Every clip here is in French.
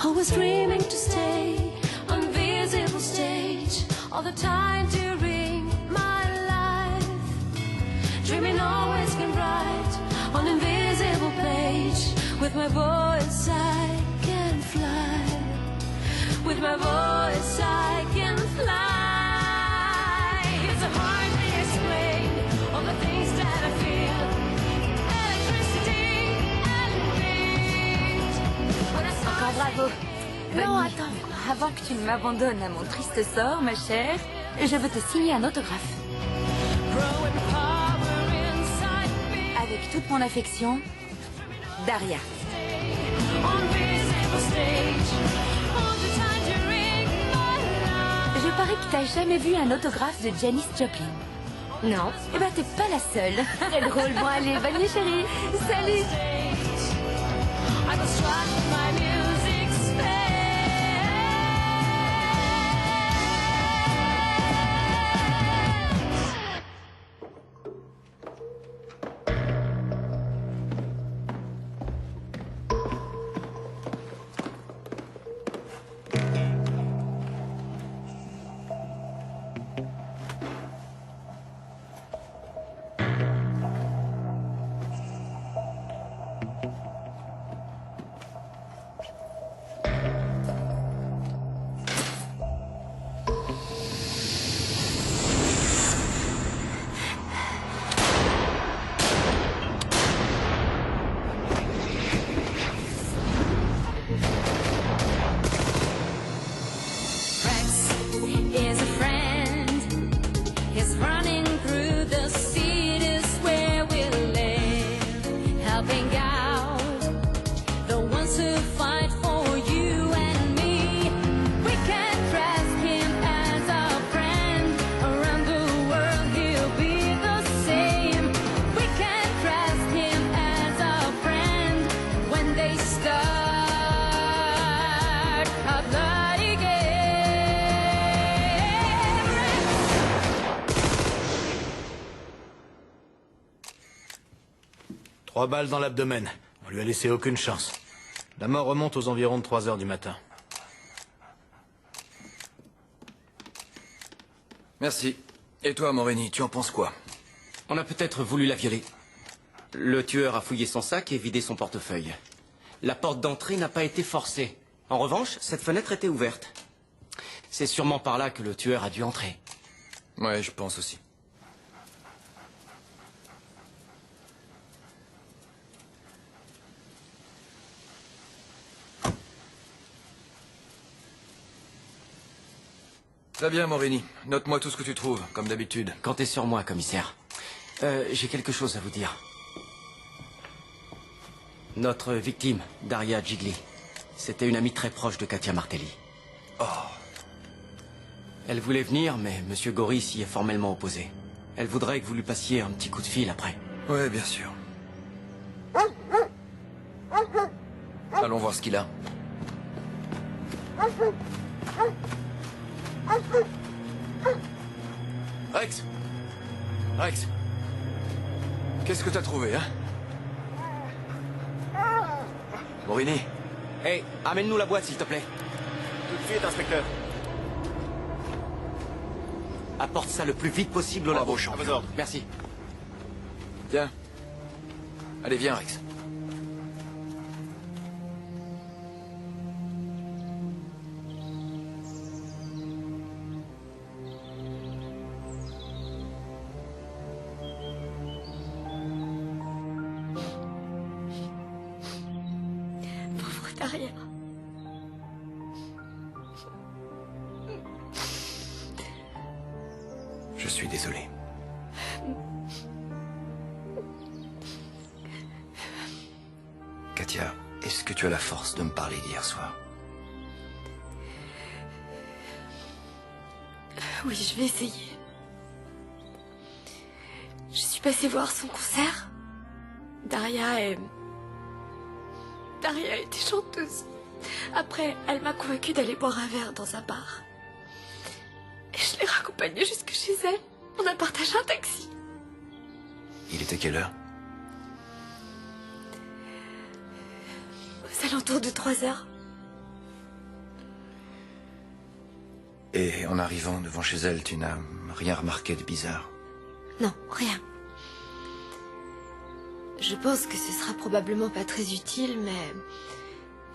Always dreaming to stay on visible stage all the time during my life. Dreaming always can write on invisible page. With my voice I can fly. With my voice I can fly. It's hard to explain all the things that I feel. Electricity and beat. Encore bravo. Non, attends. Avant que tu ne m'abandonnes à mon triste sort, ma chère, je veux te signer un autographe. Avec toute mon affection, Daria. Je parie que t'as jamais vu un autographe de Janis Joplin. Non. Eh ben, t'es pas la seule. C'est drôle. Bon, allez, bonne nuit, chérie. Salut. Trois balles dans l'abdomen. On lui a laissé aucune chance. La mort remonte aux environs de 3 heures du matin. Merci. Et toi, Morini, tu en penses quoi? On a peut-être voulu la violer. Le tueur a fouillé son sac et vidé son portefeuille. La porte d'entrée n'a pas été forcée. En revanche, cette fenêtre était ouverte. C'est sûrement par là que le tueur a dû entrer. Ouais, je pense aussi. Très bien, Morini. Note-moi tout ce que tu trouves, comme d'habitude. Comptez sur moi, commissaire. J'ai quelque chose à vous dire. Notre victime, Daria Gigli, c'était une amie très proche de Katia Martelli. Oh. Elle voulait venir, mais Monsieur Gori s'y est formellement opposé. Elle voudrait que vous lui passiez un petit coup de fil après. Ouais, bien sûr. Allons voir ce qu'il a. Rex! Rex! Qu'est-ce que t'as trouvé, hein? Morini? Hey, amène-nous la boîte, s'il te plaît. Tout de suite, inspecteur. Apporte ça le plus vite possible au labo. À vos ordres. Merci. Tiens. Allez, viens, Rex. Daria. Je suis désolé. Katia, est-ce que tu as la force de me parler d'hier soir? Oui, je vais essayer. Je suis passée voir son concert. Daria était chanteuse. Après, elle m'a convaincue d'aller boire un verre dans un bar. Et je l'ai raccompagnée jusque chez elle. On a partagé un taxi. Il était quelle heure? Aux alentours de 3 heures. Et en arrivant devant chez elle, tu n'as rien remarqué de bizarre? Non, rien. Je pense que ce sera probablement pas très utile, mais...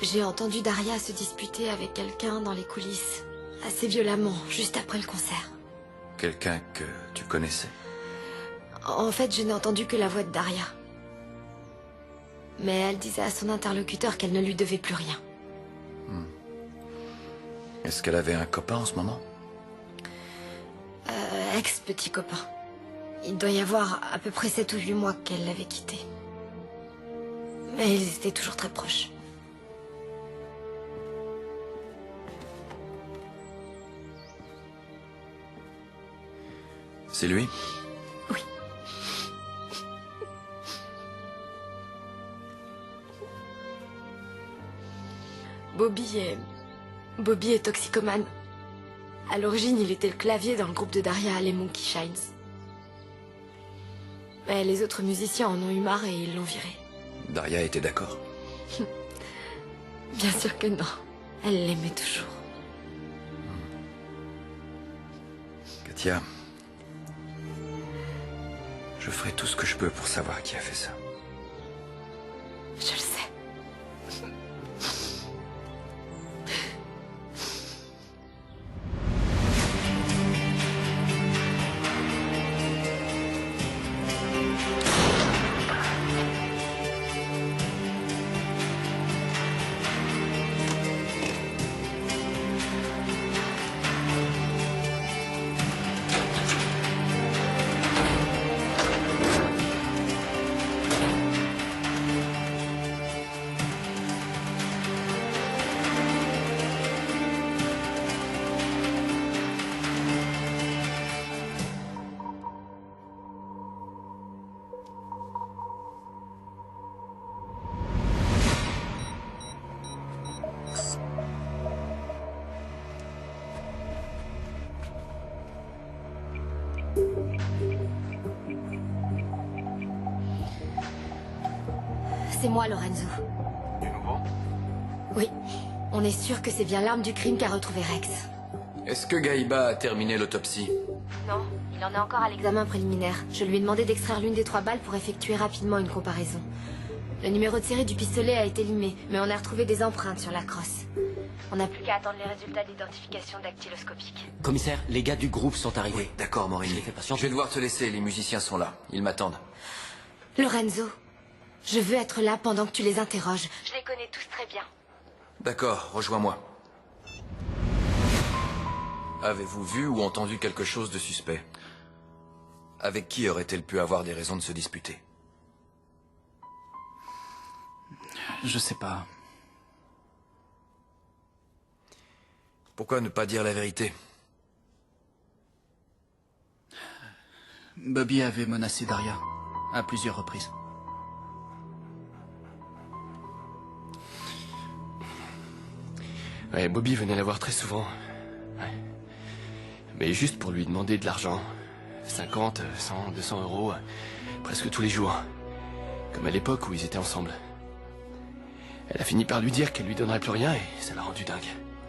j'ai entendu Daria se disputer avec quelqu'un dans les coulisses, assez violemment, juste après le concert. Quelqu'un que tu connaissais? En fait, je n'ai entendu que la voix de Daria. Mais elle disait à son interlocuteur qu'elle ne lui devait plus rien. Est-ce qu'elle avait un copain en ce moment? Ex-petit copain. Il doit y avoir à peu près 7 ou 8 mois qu'elle l'avait quitté. Mais ils étaient toujours très proches. C'est lui? Oui. Bobby est toxicomane. À l'origine, il était le clavier dans le groupe de Daria, les Monkey Shines. Mais les autres musiciens en ont eu marre et ils l'ont viré. Daria était d'accord? Bien sûr que non. Elle l'aimait toujours. Katia, je ferai tout ce que je peux pour savoir qui a fait ça. Je le sais. C'est moi, Lorenzo. Du nouveau? Oui. On est sûr que c'est bien l'arme du crime qu'a retrouvé Rex. Est-ce que Gaïba a terminé l'autopsie? Non, il en est encore à l'examen préliminaire. Je lui ai demandé d'extraire l'une des 3 balles pour effectuer rapidement une comparaison. Le numéro de série du pistolet a été limé, mais on a retrouvé des empreintes sur la crosse. On n'a plus qu'à attendre les résultats d'identification dactyloscopique. Commissaire, les gars du groupe sont arrivés. Oui, d'accord, Je Morini. les fais patienter. Je vais devoir te laisser, les musiciens sont là. Ils m'attendent. Lorenzo, je veux être là pendant que tu les interroges. Je les connais tous très bien. D'accord, rejoins-moi. Avez-vous vu ou entendu quelque chose de suspect? Avec qui aurait-elle pu avoir des raisons de se disputer? Je sais pas. Pourquoi ne pas dire la vérité? Bobby avait menacé Daria à plusieurs reprises. Ouais, Bobby venait la voir très souvent. Ouais. Mais juste pour lui demander de l'argent. 50, 100, 200 euros, presque tous les jours. Comme à l'époque où ils étaient ensemble. Elle a fini par lui dire qu'elle lui donnerait plus rien et ça l'a rendu dingue.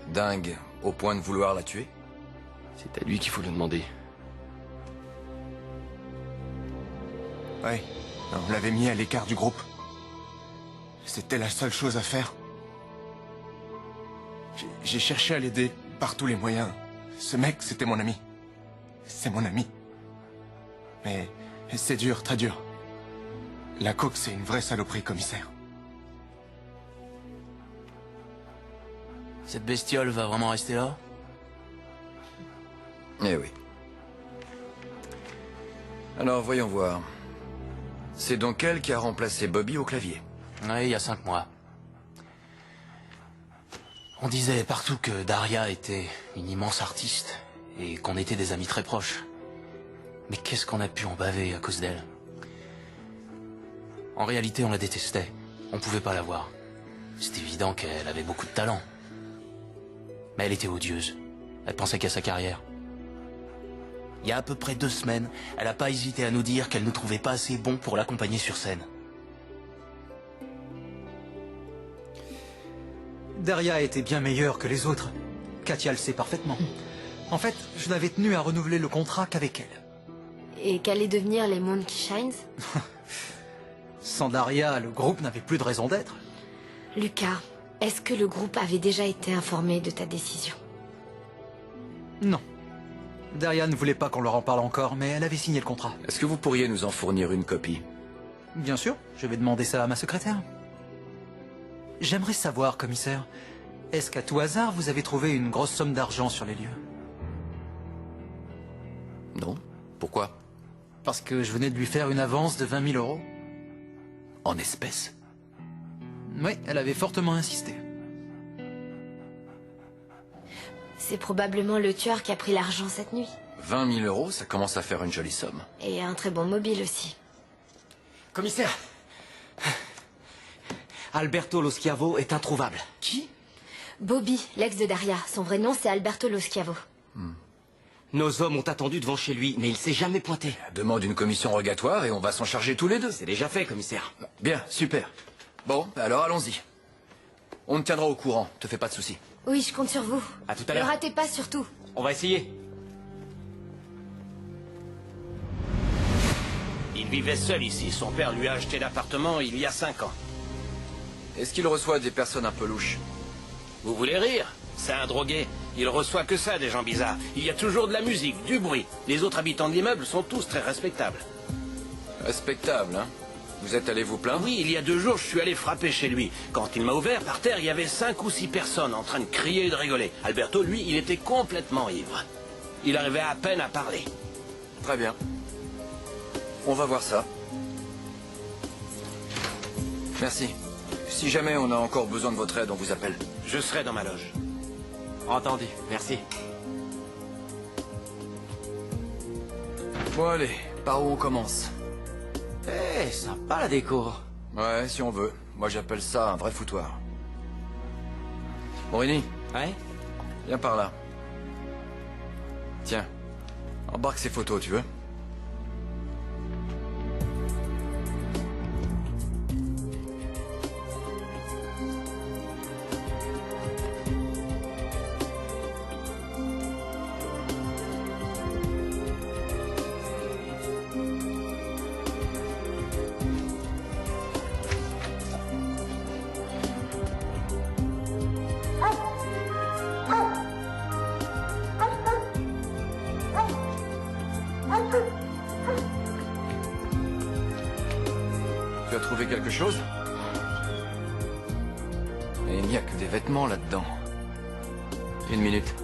Dingue, au point de vouloir la tuer? C'est à lui qu'il faut le demander. Ouais, on l'avait mis à l'écart du groupe. C'était la seule chose à faire. J'ai cherché à l'aider par tous les moyens. Ce mec, c'était mon ami. C'est mon ami. Mais c'est dur, très dur. La coke, c'est une vraie saloperie, commissaire. Cette bestiole va vraiment rester là? Eh oui. Alors, voyons voir. C'est donc elle qui a remplacé Bobby au clavier? Oui, il y a 5 mois. On disait partout que Daria était une immense artiste et qu'on était des amis très proches. Mais qu'est-ce qu'on a pu en baver à cause d'elle? En réalité, on la détestait. On pouvait pas la voir. C'était évident qu'elle avait beaucoup de talent. Mais elle était odieuse. Elle pensait qu'à sa carrière. Il y a à peu près 2 semaines, elle n'a pas hésité à nous dire qu'elle ne trouvait pas assez bon pour l'accompagner sur scène. Daria était bien meilleure que les autres. Katia le sait parfaitement. En fait, je n'avais tenu à renouveler le contrat qu'avec elle. Et qu'allaient devenir les Monkey Shines? Sans Daria, le groupe n'avait plus de raison d'être. Lucas, est-ce que le groupe avait déjà été informé de ta décision? Non. Daria ne voulait pas qu'on leur en parle encore, mais elle avait signé le contrat. Est-ce que vous pourriez nous en fournir une copie? Bien sûr, je vais demander ça à ma secrétaire. J'aimerais savoir, commissaire, est-ce qu'à tout hasard, vous avez trouvé une grosse somme d'argent sur les lieux? Non. Pourquoi? Parce que je venais de lui faire une avance de 20 000 €. En espèces? Oui, elle avait fortement insisté. C'est probablement le tueur qui a pris l'argent cette nuit. 20 000 €, ça commence à faire une jolie somme. Et un très bon mobile aussi. Commissaire, Alberto Lo Schiavo est introuvable. Qui? Bobby, l'ex de Daria. Son vrai nom, c'est Alberto Lo Schiavo. Nos hommes ont attendu devant chez lui, mais il s'est jamais pointé. Demande une commission rogatoire et on va s'en charger tous les deux. C'est déjà fait, commissaire. Bien, super. Bon, alors allons-y. On te tiendra au courant, te fais pas de soucis. Oui, je compte sur vous. À tout à Ne l'heure. ratez pas surtout. On va essayer. Il vivait seul ici. Son père lui a acheté l'appartement il y a 5 ans. Est-ce qu'il reçoit des personnes un peu louches? Vous voulez rire? C'est un drogué. Il reçoit que ça, des gens bizarres. Il y a toujours de la musique, du bruit. Les autres habitants de l'immeuble sont tous très respectables. Respectable, hein? Vous êtes allé vous plaindre? Oui, il y a 2 jours, je suis allé frapper chez lui. Quand il m'a ouvert, par terre, il y avait 5 ou 6 personnes en train de crier et de rigoler. Alberto, lui, il était complètement ivre. Il arrivait à peine à parler. Très bien. On va voir ça. Merci. Si jamais on a encore besoin de votre aide, on vous appelle. Je serai dans ma loge. Entendu, merci. Bon allez, par où on commence? Eh, sympa la déco. Ouais, si on veut. Moi j'appelle ça un vrai foutoir. Morini, Ouais? viens par là. Tiens, embarque ces photos, tu veux? Tu as trouvé quelque chose? Et il n'y a que des vêtements là-dedans. Une minute.